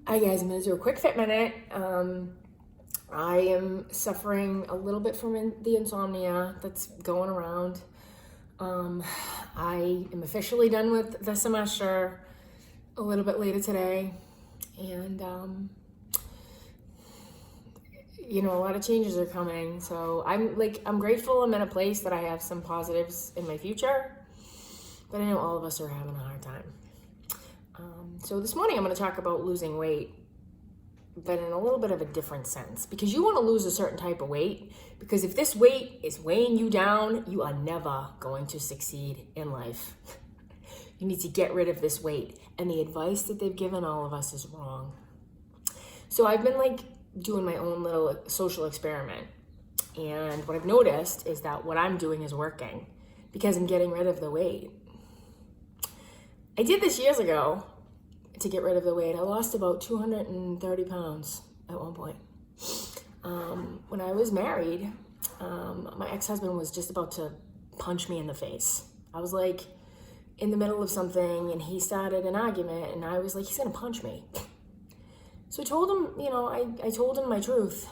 Hi guys, I'm going to do a quick fit minute. I am suffering a little bit from the insomnia that's going around. I am officially done with the semester a little bit later today. And, a lot of changes are coming. So I'm grateful I'm in a place that I have some positives in my future. But I know all of us are having a hard time. So this morning I'm going to talk about losing weight, but in a little bit of a different sense, because you want to lose a certain type of weight, because if this weight is weighing you down, you are never going to succeed in life. You need to get rid of this weight, and the advice that they've given all of us is wrong. So I've been doing my own little social experiment, and what I've noticed is that what I'm doing is working because I'm getting rid of the weight. I did this years ago to get rid of the weight. I lost about 230 pounds at one point. When I was married, my ex-husband was just about to punch me in the face. I was in the middle of something and he started an argument and I was like, he's gonna punch me. So I told him, I told him my truth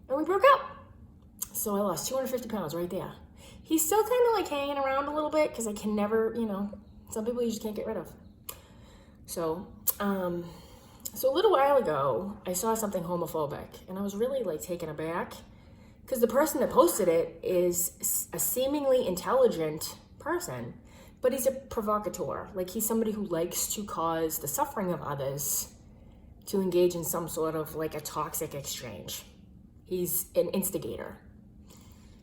and we broke up. So I lost 250 pounds right there. He's still kind of hanging around a little bit because I can never, some people you just can't get rid of. So a little while ago, I saw something homophobic, and I was really taken aback because the person that posted it is a seemingly intelligent person, but he's a provocateur. He's somebody who likes to cause the suffering of others to engage in some sort of a toxic exchange. He's an instigator.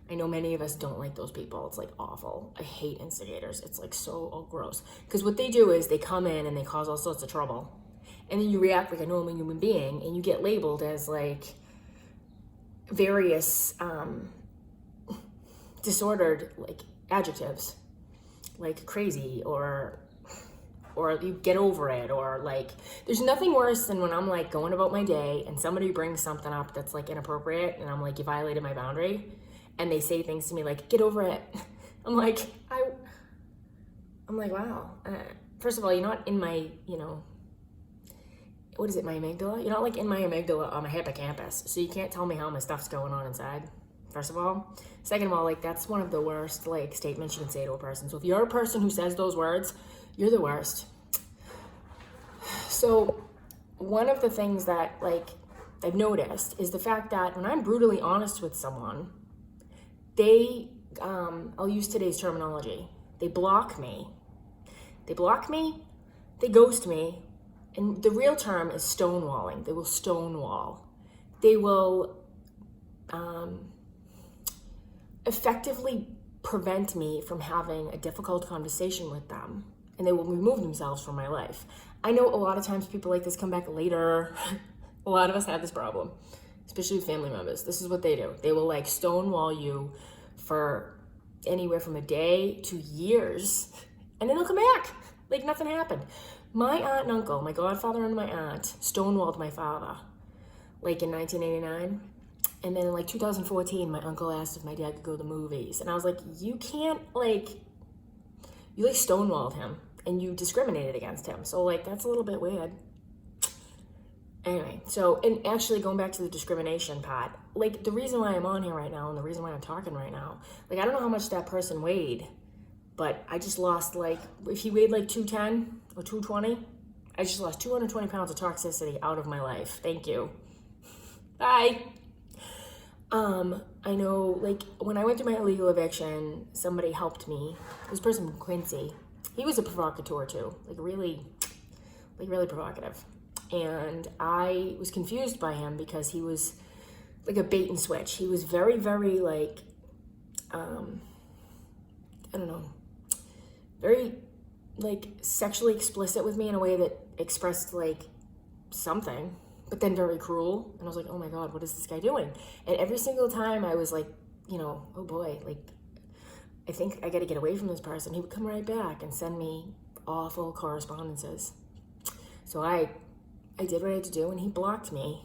I know many of us don't like those people. It's awful. I hate instigators. It's so gross. Because what they do is they come in and they cause all sorts of trouble. And then you react like a normal human being and you get labeled as various disordered adjectives. Crazy or you get over it, or there's nothing worse than when I'm going about my day and somebody brings something up that's inappropriate and I'm you violated my boundary. And they say things to me get over it. I'm wow. First of all, you're not in my, what is it, my amygdala? You're not in my amygdala on my hippocampus. So you can't tell me how my stuff's going on inside, first of all. Second of all, that's one of the worst, statements you can say to a person. So if you're a person who says those words, you're the worst. So one of the things that, I've noticed is the fact that when I'm brutally honest with someone, I'll use today's terminology. They block me. They ghost me. And the real term is stonewalling. They will stonewall. They will effectively prevent me from having a difficult conversation with them. And they will remove themselves from my life. I know a lot of times people like this come back later. A lot of us have this problem, especially with family members. This is what they do. They will stonewall you for anywhere from a day to years, and then they'll come back nothing happened. My aunt and uncle, my godfather and my aunt, stonewalled my father in 1989, and then in 2014 my uncle asked if my dad could go to the movies, and I was you can't you stonewalled him and you discriminated against him, so that's a little bit weird. Anyway, and actually going back to the discrimination part, the reason why I'm on here right now and the reason why I'm talking right now, I don't know how much that person weighed, but I just lost, if he weighed 210 or 220, I just lost 220 pounds of toxicity out of my life. Thank you. Bye. I know, when I went through my illegal eviction, somebody helped me. This person from Quincy, he was a provocateur too, really provocative. And I was confused by him because he was a bait and switch. He was very, very very sexually explicit with me in a way that expressed something, but then very cruel. And I was oh my God, what is this guy doing? And every single time I was oh boy, I think I got to get away from this person. He would come right back and send me awful correspondences. So I did what I had to do, and he blocked me.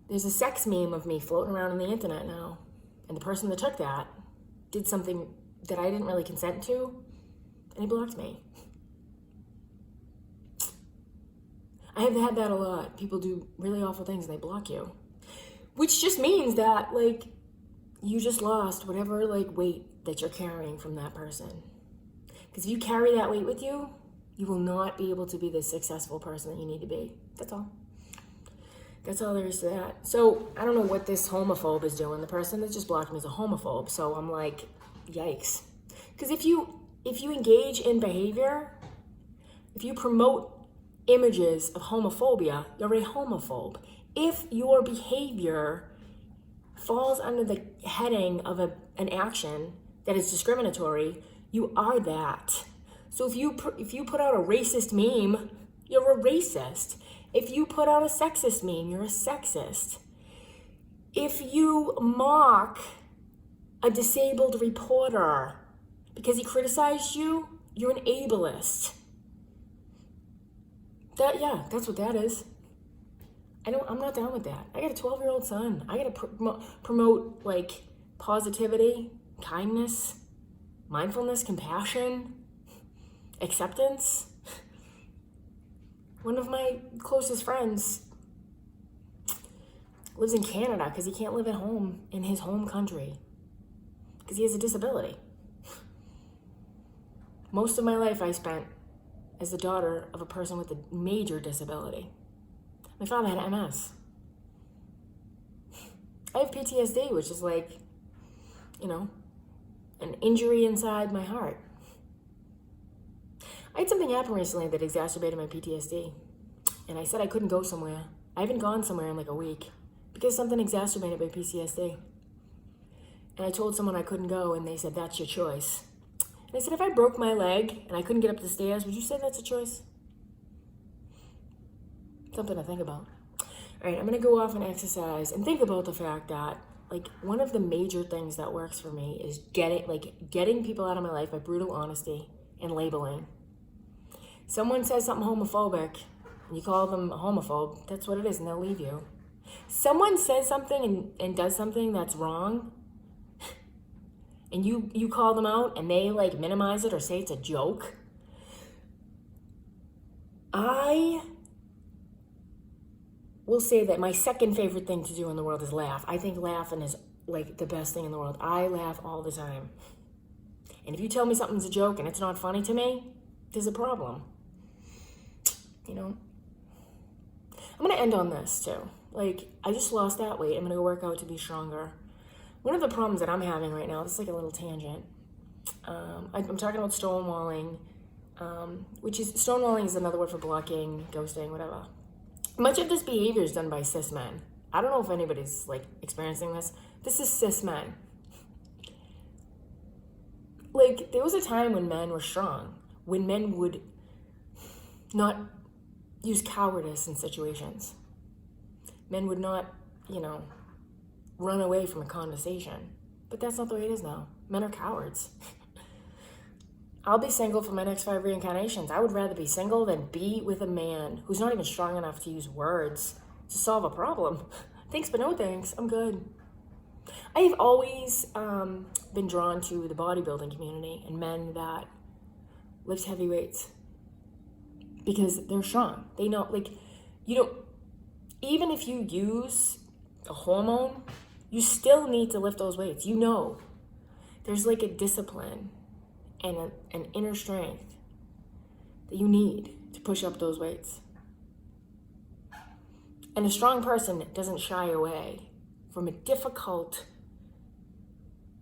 There's a sex meme of me floating around on the internet now, and the person that took that did something that I didn't really consent to, and he blocked me. I have had that a lot. People do really awful things and they block you. Which just means that, like, you just lost whatever, like, weight that you're carrying from that person. Because if you carry that weight with you, you will not be able to be the successful person that you need to be. That's all. That's all there is to that. So I don't know what this homophobe is doing. The person that just blocked me is a homophobe. So I'm like, yikes. Because if you engage in behavior, if you promote images of homophobia, you're a homophobe. If your behavior falls under the heading of an action that is discriminatory, you are that. So if you put out a racist meme, you're a racist. If you put out a sexist meme, you're a sexist. If you mock a disabled reporter because he criticized you, you're an ableist. That's what that is. I'm not down with that. I got a 12-year-old son. I got to promote like positivity, kindness, mindfulness, compassion, acceptance. One of my closest friends lives in Canada because he can't live at home in his home country because he has a disability. Most of my life I spent as the daughter of a person with a major disability. My father had MS. I have PTSD, which is like, an injury inside my heart. I had something happen recently that exacerbated my PTSD. And I said I couldn't go somewhere. I haven't gone somewhere in like a week because something exacerbated my PTSD. And I told someone I couldn't go, and they said, that's your choice. And I said, if I broke my leg and I couldn't get up the stairs, would you say that's a choice? Something to think about. All right, I'm gonna go off and exercise and think about the fact that, like, one of the major things that works for me is getting people out of my life by brutal honesty and labeling. Someone says something homophobic, and you call them a homophobe, that's what it is, and they'll leave you. Someone says something and does something that's wrong, and you call them out, and they, like, minimize it or say it's a joke. I will say that my second favorite thing to do in the world is laugh. I think laughing is like the best thing in the world. I laugh all the time. And if you tell me something's a joke and it's not funny to me, there's a problem. I'm gonna end on this too. Like, I just lost that weight. I'm gonna go work out to be stronger. One of the problems that I'm having right now, this is like a little tangent. I'm talking about stonewalling, stonewalling is another word for blocking, ghosting, whatever. Much of this behavior is done by cis men. I don't know if anybody's like experiencing this. This is cis men. Like, there was a time when men were strong, when men would not use cowardice in situations. Men would not, run away from a conversation. But that's not the way it is now. Men are cowards. I'll be single for my next 5 reincarnations. I would rather be single than be with a man who's not even strong enough to use words to solve a problem. Thanks, but no thanks. I'm good. I've always been drawn to the bodybuilding community and men that lift heavy weights because they're strong. They know, even if you use a hormone, you still need to lift those weights. There's like a discipline and an inner strength that you need to push up those weights. And a strong person doesn't shy away from a difficult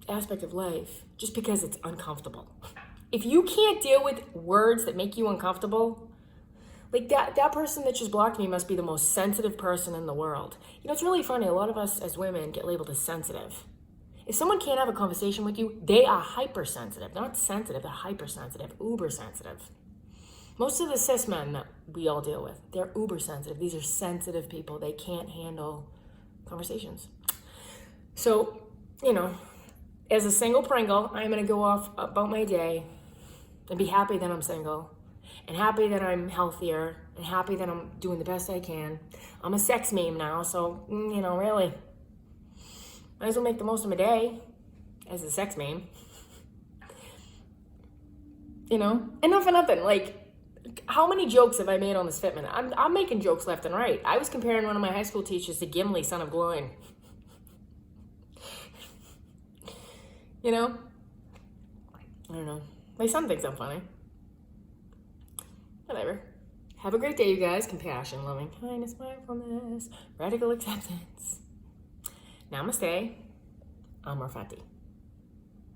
aspect of life just because it's uncomfortable. If you can't deal with words that make you uncomfortable, like that person that just blocked me must be the most sensitive person in the world. It's really funny. A lot of us as women get labeled as sensitive. If someone can't have a conversation with you, they are hypersensitive. They're not sensitive, they're hypersensitive, uber sensitive. Most of the cis men that we all deal with, they're uber sensitive. These are sensitive people. They can't handle conversations. So, as a single Pringle, I'm going to go off about my day and be happy that I'm single and happy that I'm healthier and happy that I'm doing the best I can. I'm a sex meme now, so, really, might as well make the most of my day as a sex meme. And not for nothing, like, how many jokes have I made on this Fit Minute? I'm making jokes left and right. I was comparing one of my high school teachers to Gimli, son of Gloin. You know? I don't know. My son thinks I'm funny. Whatever. Have a great day, you guys. Compassion, loving kindness, mindfulness, radical acceptance. Namaste. Amor Fati.